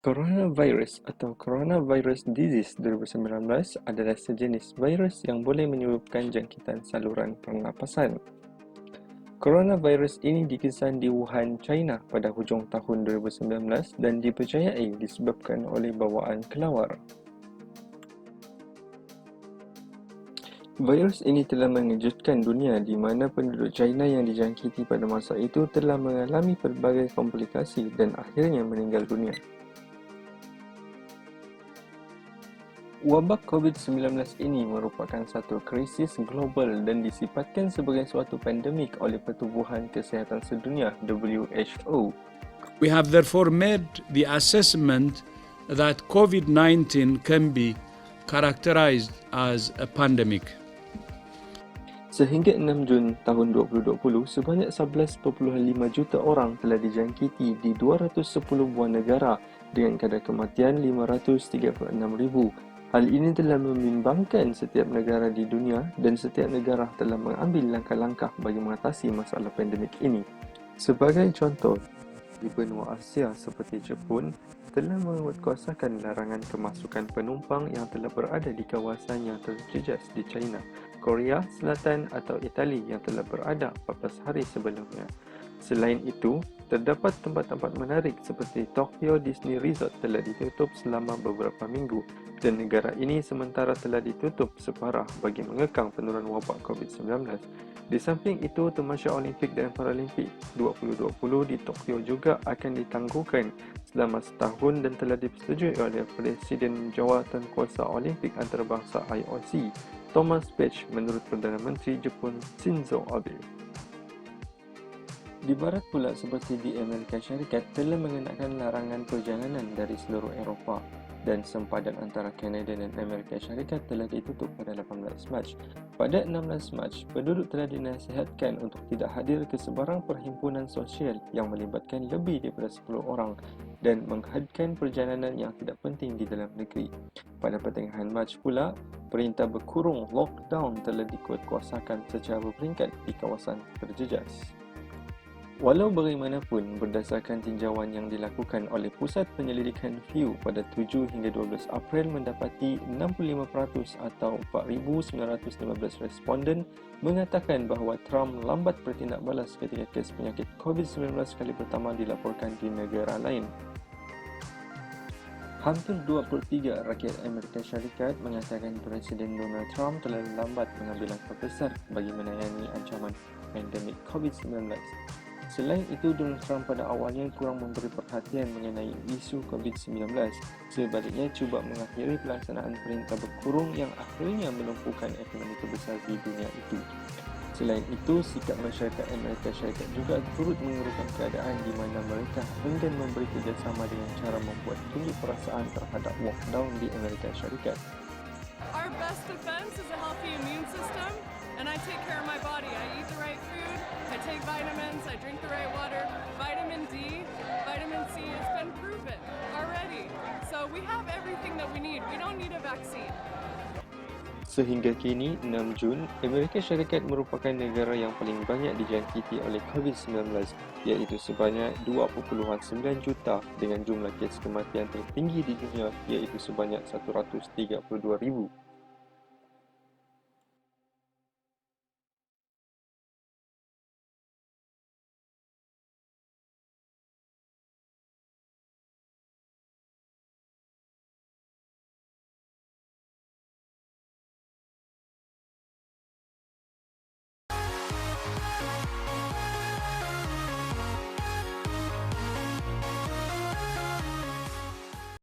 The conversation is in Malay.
Coronavirus atau Coronavirus Disease 2019 adalah sejenis virus yang boleh menyebabkan jangkitan saluran pernafasan. Coronavirus ini dikesan di Wuhan, China pada hujung tahun 2019 dan dipercayai disebabkan oleh bawaan kelawar. Virus ini telah mengejutkan dunia di mana penduduk China yang dijangkiti pada masa itu telah mengalami pelbagai komplikasi dan akhirnya meninggal dunia. Wabak COVID-19 ini merupakan satu krisis global dan disifatkan sebagai suatu pandemik oleh Pertubuhan Kesihatan Sedunia (WHO). We have therefore made the assessment that COVID-19 can be characterized as a pandemic. Sehingga 6 Jun tahun 2020, sebanyak 11.5 juta orang telah dijangkiti di 210 buah negara dengan kadar kematian 536,000. Hal ini telah membimbangkan setiap negara di dunia dan setiap negara telah mengambil langkah-langkah bagi mengatasi masalah pandemik ini. Sebagai contoh, di benua Asia seperti Jepun telah menguatkuasakan larangan kemasukan penumpang yang telah berada di kawasan yang terjejas di China, Korea Selatan atau Itali yang telah berada 14 hari sebelumnya. Selain itu, terdapat tempat-tempat menarik seperti Tokyo Disney Resort telah ditutup selama beberapa minggu dan negara ini sementara telah ditutup separah bagi mengekang penurunan wabak COVID-19. Di samping itu, Tamasya Olimpik dan Paralimpik 2020 di Tokyo juga akan ditangguhkan selama setahun dan telah disetujui oleh Presiden Jawatankuasa Olimpik Antarabangsa IOC, Thomas Bach, menurut Perdana Menteri Jepun Shinzo Abe. Di barat pula seperti di Amerika Syarikat telah mengenakan larangan perjalanan dari seluruh Eropah dan sempadan antara Kanada dan Amerika Syarikat telah ditutup pada 18 Mac. Pada 16 Mac, penduduk telah dinasihatkan untuk tidak hadir ke sebarang perhimpunan sosial yang melibatkan lebih daripada 10 orang dan menghadkan perjalanan yang tidak penting di dalam negeri. Pada pertengahan Mac pula, perintah berkurung lockdown telah dikuatkuasakan secara berperingkat di kawasan terjejas. Walau bagaimanapun, berdasarkan tinjauan yang dilakukan oleh Pusat Penyelidikan Pew pada 7 hingga 12 April mendapati 65% atau 4,915 responden mengatakan bahawa Trump lambat bertindak balas ketika kes penyakit COVID-19 kali pertama dilaporkan di negara lain. Hampir 2/3 rakyat Amerika Syarikat mengatakan Presiden Donald Trump terlalu lambat mengambil langkah besar bagi menangani ancaman pandemik COVID-19. Selain itu, Donald Trump pada awalnya kurang memberi perhatian mengenai isu COVID-19. Sebaliknya, cuba mengakhiri pelaksanaan perintah berkurung yang akhirnya melumpuhkan ekonomi terbesar di dunia itu. Selain itu, sikap masyarakat Amerika Syarikat juga turut mengerukan keadaan di mana mereka enggan memberi kerjasama dengan cara membuat tinggi perasaan terhadap lockdown di Amerika Syarikat. Our best defense is a healthy immune system, and I take care of my body. I eat the right food, I take vitamins, I drink the right water. Vitamin D, vitamin C has been proven already. So we have everything that we need. We don't need a vaccine. Sehingga kini, 6 Jun, Amerika Syarikat merupakan negara yang paling banyak dijangkiti oleh COVID-19, iaitu sebanyak 2.9 juta dengan jumlah kes kematian tertinggi di dunia iaitu sebanyak 132,000.